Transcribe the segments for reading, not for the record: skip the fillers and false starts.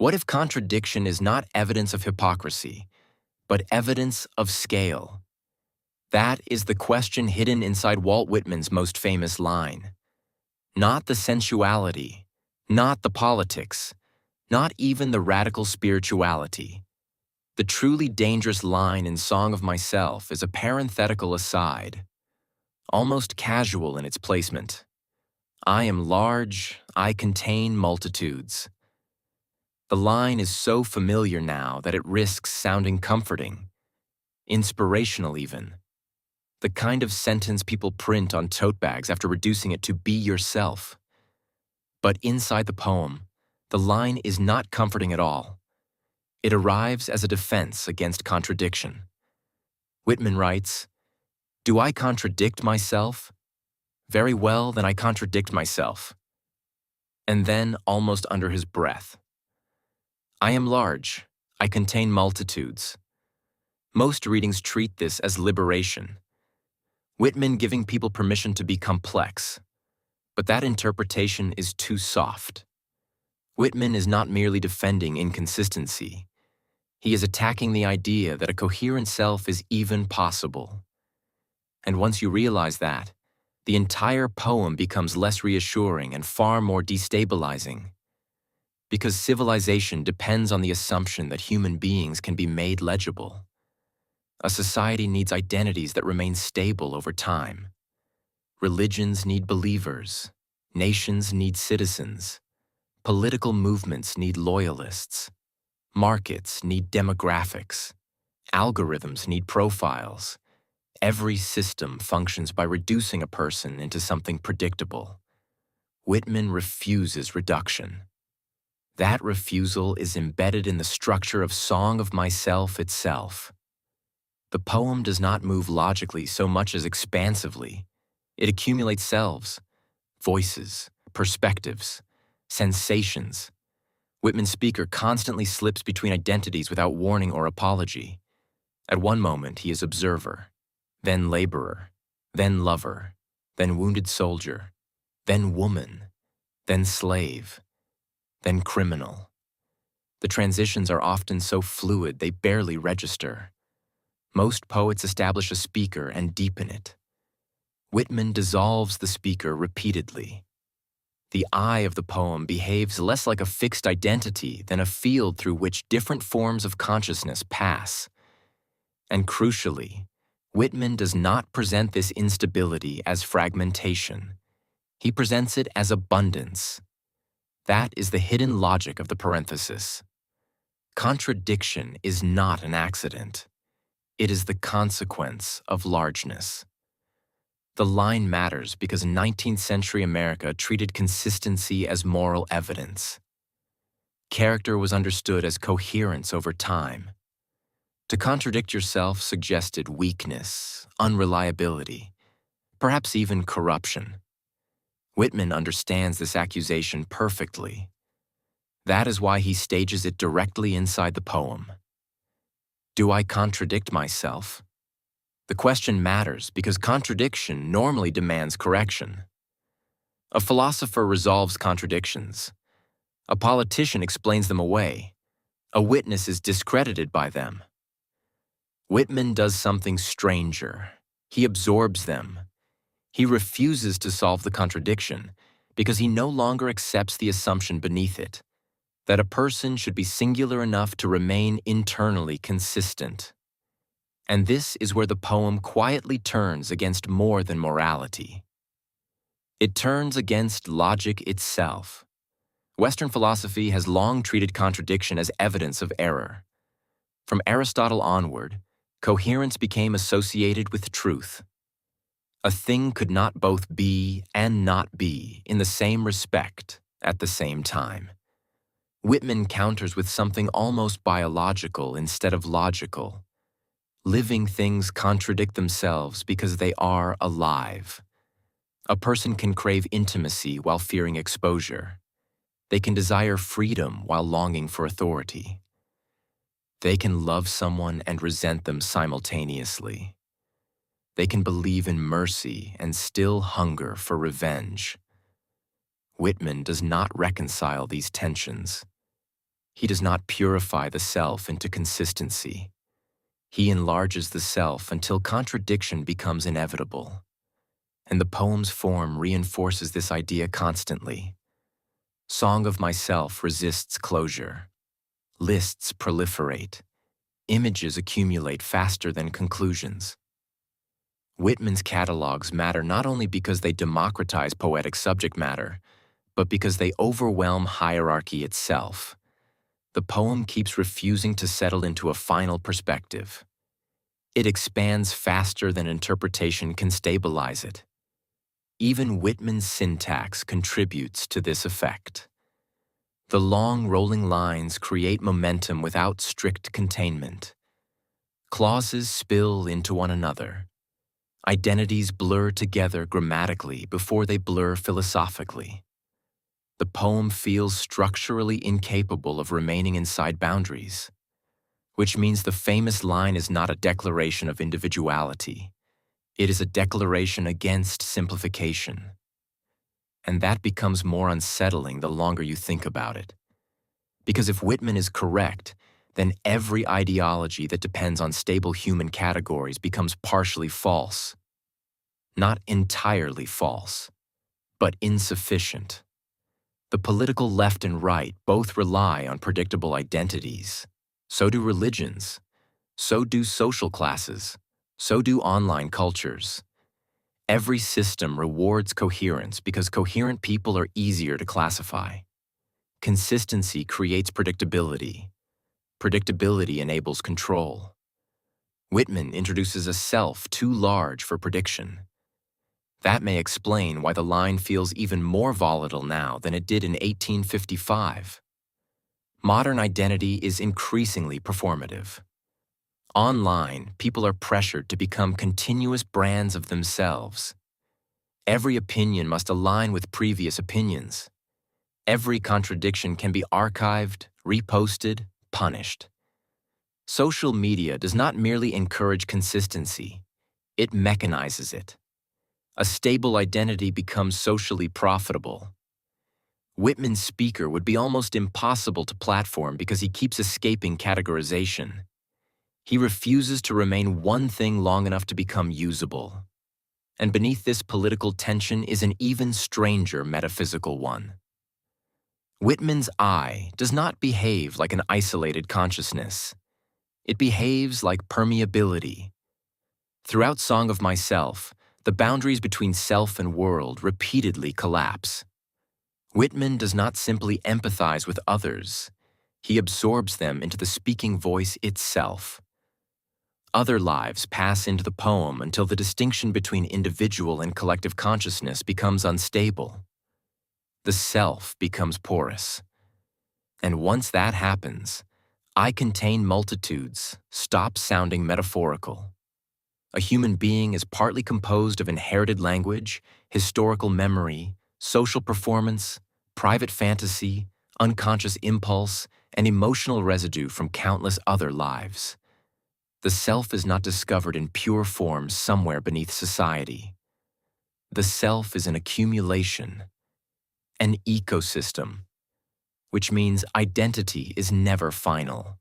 What if contradiction is not evidence of hypocrisy, but evidence of scale? That is the question hidden inside Walt Whitman's most famous line. Not the sensuality, not the politics, not even the radical spirituality. The truly dangerous line in Song of Myself is a parenthetical aside, almost casual in its placement. I am large, I contain multitudes. The line is so familiar now that it risks sounding comforting, inspirational even. The kind of sentence people print on tote bags after reducing it to be yourself. But inside the poem, the line is not comforting at all. It arrives as a defense against contradiction. Whitman writes, "Do I contradict myself? Very well, then I contradict myself." And then, almost under his breath, I am large, I contain multitudes. Most readings treat this as liberation. Whitman giving people permission to be complex. But that interpretation is too soft. Whitman is not merely defending inconsistency. He is attacking the idea that a coherent self is even possible. And once you realize that, the entire poem becomes less reassuring and far more destabilizing. Because civilization depends on the assumption that human beings can be made legible. A society needs identities that remain stable over time. Religions need believers. Nations need citizens. Political movements need loyalists. Markets need demographics. Algorithms need profiles. Every system functions by reducing a person into something predictable. Whitman refuses reduction. That refusal is embedded in the structure of Song of Myself itself. The poem does not move logically so much as expansively. It accumulates selves, voices, perspectives, sensations. Whitman's speaker constantly slips between identities without warning or apology. At one moment, he is observer, then laborer, then lover, then wounded soldier, then woman, then slave, then criminal. The transitions are often so fluid they barely register. Most poets establish a speaker and deepen it. Whitman dissolves the speaker repeatedly. The I of the poem behaves less like a fixed identity than a field through which different forms of consciousness pass. And crucially, Whitman does not present this instability as fragmentation. He presents it as abundance. That is the hidden logic of the parenthesis. Contradiction is not an accident. It is the consequence of largeness. The line matters because 19th century America treated consistency as moral evidence. Character was understood as coherence over time. To contradict yourself suggested weakness, unreliability, perhaps even corruption. Whitman understands this accusation perfectly. That is why he stages it directly inside the poem. Do I contradict myself? The question matters because contradiction normally demands correction. A philosopher resolves contradictions. A politician explains them away. A witness is discredited by them. Whitman does something stranger. He absorbs them. He refuses to solve the contradiction because he no longer accepts the assumption beneath it, that a person should be singular enough to remain internally consistent. And this is where the poem quietly turns against more than morality. It turns against logic itself. Western philosophy has long treated contradiction as evidence of error. From Aristotle onward, coherence became associated with truth. A thing could not both be and not be in the same respect at the same time. Whitman counters with something almost biological instead of logical. Living things contradict themselves because they are alive. A person can crave intimacy while fearing exposure. They can desire freedom while longing for authority. They can love someone and resent them simultaneously. They can believe in mercy and still hunger for revenge. Whitman does not reconcile these tensions. He does not purify the self into consistency. He enlarges the self until contradiction becomes inevitable. And the poem's form reinforces this idea constantly. Song of myself resists closure. Lists proliferate. Images accumulate faster than conclusions. Whitman's catalogs matter not only because they democratize poetic subject matter, but because they overwhelm hierarchy itself. The poem keeps refusing to settle into a final perspective. It expands faster than interpretation can stabilize it. Even Whitman's syntax contributes to this effect. The long rolling lines create momentum without strict containment. Clauses spill into one another. Identities blur together grammatically before they blur philosophically. The poem feels structurally incapable of remaining inside boundaries, which means the famous line is not a declaration of individuality. It is a declaration against simplification. And that becomes more unsettling the longer you think about it. Because if Whitman is correct, then every ideology that depends on stable human categories becomes partially false. Not entirely false, but insufficient. The political left and right both rely on predictable identities. So do religions. So do social classes. So do online cultures. Every system rewards coherence because coherent people are easier to classify. Consistency creates predictability. Predictability enables control. Whitman introduces a self too large for prediction. That may explain why the line feels even more volatile now than it did in 1855. Modern identity is increasingly performative. Online, people are pressured to become continuous brands of themselves. Every opinion must align with previous opinions. Every contradiction can be archived, reposted, punished. Social media does not merely encourage consistency, it mechanizes it. A stable identity becomes socially profitable. Whitman's speaker would be almost impossible to platform because he keeps escaping categorization. He refuses to remain one thing long enough to become usable. And beneath this political tension is an even stranger metaphysical one. Whitman's I does not behave like an isolated consciousness. It behaves like permeability. Throughout Song of Myself, the boundaries between self and world repeatedly collapse. Whitman does not simply empathize with others. He absorbs them into the speaking voice itself. Other lives pass into the poem until the distinction between individual and collective consciousness becomes unstable. The self becomes porous. And once that happens, I contain multitudes stops sounding metaphorical. A human being is partly composed of inherited language, historical memory, social performance, private fantasy, unconscious impulse, and emotional residue from countless other lives. The self is not discovered in pure form somewhere beneath society. The self is an accumulation, an ecosystem, which means identity is never final.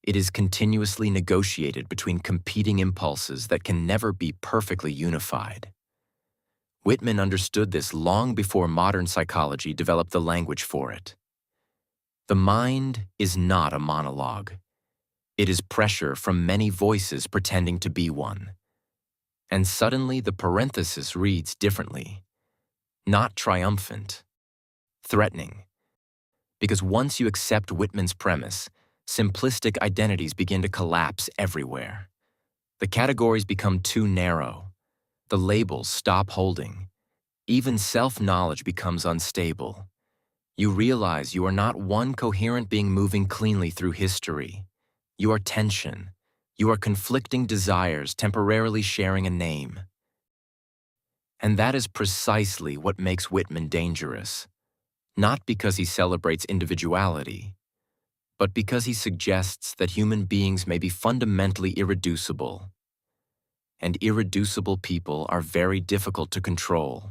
It is continuously negotiated between competing impulses that can never be perfectly unified. Whitman understood this long before modern psychology developed the language for it. The mind is not a monologue. It is pressure from many voices pretending to be one. And suddenly the parenthesis reads differently. Not triumphant, threatening. Because once you accept Whitman's premise, simplistic identities begin to collapse everywhere. The categories become too narrow. The labels stop holding. Even self-knowledge becomes unstable. You realize you are not one coherent being moving cleanly through history. You are tension. You are conflicting desires temporarily sharing a name. And that is precisely what makes Whitman dangerous. Not because he celebrates individuality, but because he suggests that human beings may be fundamentally irreducible. And irreducible people are very difficult to control.